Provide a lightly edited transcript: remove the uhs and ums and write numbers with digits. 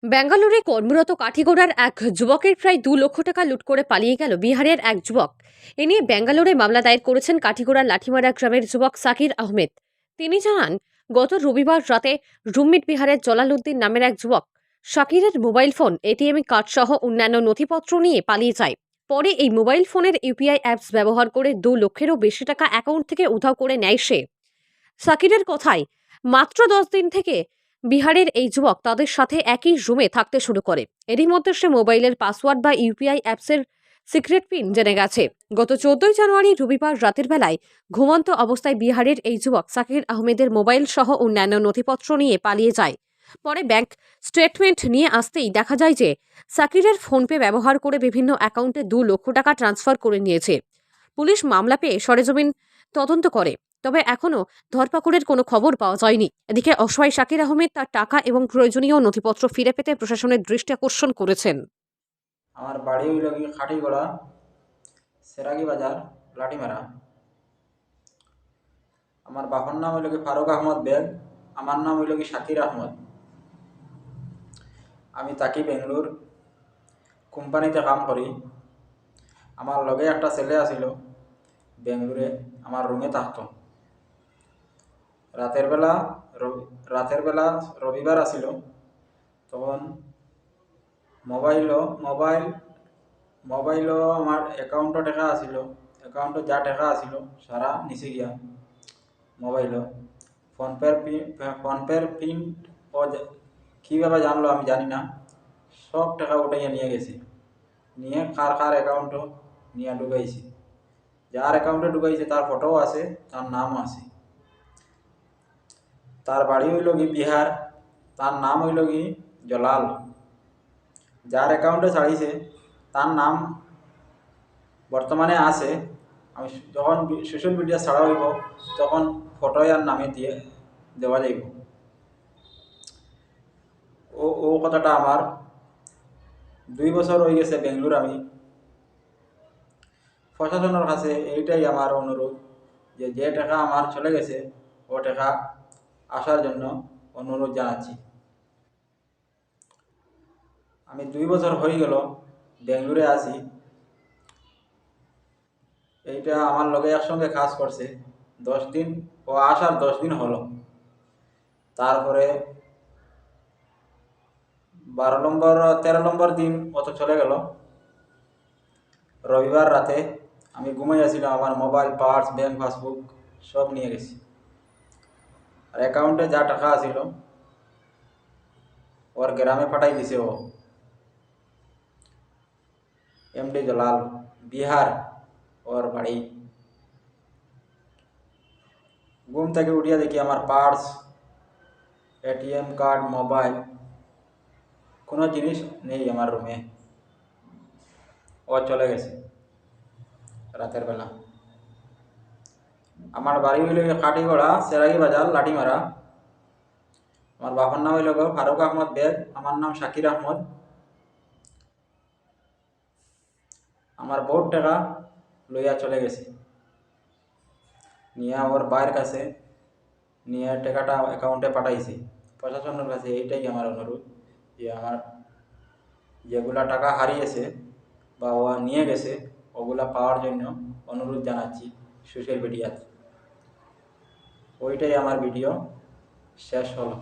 ব্যাঙ্গালোরে কর্মরত কাঠিগোড়ার এক যুবকের প্রায় 2 লক্ষ টাকা লুট করে পালিয়ে গেল বিহারের এক যুবক। এ নিয়ে ব্যাঙ্গালোরে মামলা দায়ের করেছেন কাঠিগোড়ার লাঠিমারা গ্রামের যুবক সাকির আহমেদ। তিনি জানান, গত রবিবার রাতে রুমমিট বিহারের জলালউদ্দিন নামের এক যুবক শাকিরের মোবাইল ফোন, এটিএম কার্ড সহ অন্যান্য নথিপত্র নিয়ে পালিয়ে যায়। পরে এই মোবাইল ফোনের ইউপিআই অ্যাপস ব্যবহার করে 2 লক্ষেরও বেশি টাকা অ্যাকাউন্ট থেকে উধাও করে নেয় সে। সাকিরের কথায়, মাত্র 10 দিন থেকে বিহারের এই যুবক তাদের সাথে একই রুমে থাকতে শুরু করে। এরই মধ্যে সে মোবাইলের পাসওয়ার্ড বা ইউপিআই অ্যাপসের সিক্রেট পিন জেনে গেছে। গত 14 জানুয়ারি রবিবার রাতের বেলায় ঘুমন্ত অবস্থায় বিহারের এই যুবক সাকির আহমেদের মোবাইল সহ অন্যান্য নথিপত্র নিয়ে পালিয়ে যায়। পরে ব্যাংক স্টেটমেন্ট নিয়ে আসতেই দেখা যায় যে সাকিরের ফোনপে ব্যবহার করে বিভিন্ন অ্যাকাউন্টে 2 লক্ষ টাকা ট্রান্সফার করে নিয়েছে। পুলিশ মামলা পেয়ে সরেজমিন তদন্ত করে, তবে এখনো ধরপাকড়ের কোনো খবর পাওয়া যায়নি। এদিকে অসহায় শাকির আহমেদ তার টাকা এবং প্রয়োজনীয় নথিপত্র ফিরে পেতে প্রশাসনের দৃষ্টি আকর্ষণ করেছেন। আমার বাড়ি হইল কি খাটিগড়া, সেরাগি বাজার, লাঠিমারা। আমার বাবার নাম হইল কি ফারুক আহমদ বেগ। আমার নাম হইল কি শাকির আহমদ। আমি থাকি বেঙ্গলোর, কোম্পানিতে কাম করি। আমার লগে একটা ছেলে আছিল বেঙ্গলোরে, আমার রুমে থাকতো। রাতের বেলা রাতের বেলা রবিবার আছিল, তখন মোবাইল মোবাইলও আমার অ্যাকাউন্টও টাকা আছিল, অ্যাকাউন্টে যা টাকা আছিল সারা নিচে গিয়া মোবাইল ফোনপের পিন ও কীভাবে জানলো আমি জানি না, সব টাকা উঠাইয়া নিয়ে গেছে। নিয়ে কার কার অ্যাকাউন্টও নিয়ে ঢুকাইছে। যার অ্যাকাউন্টে ঢুকাইছে তার ফটোও আছে, তার নামও আছে। তার বাড়ি হইল কি বিহার, তার নাম হইল কি জলাল। যার অ্যাকাউন্টে ছাড়িয়েছে তার নাম বর্তমানে আছে। আমি যখন সোশ্যাল মিডিয়া ছাড়া হইব তখন ফটো আর নামে দিয়ে দেওয়া যাইব। ও কথাটা আমার 2 বছর হয়ে গেছে বেঙ্গলোর। আমি প্রশাসনের কাছে এইটাই আমার অনুরোধ যে যে টাকা আমার চলে গেছে ও টাকা আসার জন্য অনুরোধ জানাচ্ছি। আমি 2 বছর হয়ে গেল বেঙ্গলোরে আছি। এইটা আমার লগে একসঙ্গে কাজ করছে 10 দিন, ও আসার 10 দিন হলো। তারপরে 12 নম্বর 13 নম্বর দিন অত চলে গেল। রবিবার রাতে আমি ঘুমাই আসছিলাম, আমার মোবাইল, পার্স, ব্যাংক পাসবুক সব নিয়ে গেছি। আর অ্যাকাউন্টে যা টাকা আছিল ওর গ্রামে পাঠাই দিছে ও। এমডি জলাল, বিহার ওর বাড়ি। ঘুম থেকে উঠিয়া দেখি আমার পার্স, এটিএম কার্ড, মোবাইল, কোনো জিনিস নেই আমার রুমে। ও চলে গেছে রাতের বেলা। আমার বাড়ি হইল কাঠিগড়া, সেরাগি বাজার, লাঠিমারা। আমার বাবার নাম হইল ফারুক আহমদ বেগ। আমার নাম শাকির আহমদ। আমার বহুত টাকা লইয়া চলে গেছে, নিয়ে ওর বাইরের কাছে নিয়ে টাকাটা অ্যাকাউন্টে পাঠাইছে। প্রশাসনের কাছে এইটাই আমার অনুরোধ যে আমার যেগুলা টাকা হারিয়েছে বা ও নিয়ে গেছে ওগুলা পাওয়ার জন্য অনুরোধ জানাচ্ছি সোশ্যাল মিডিয়াতে। ওইটাই আমার ভিডিও শেষ হলো।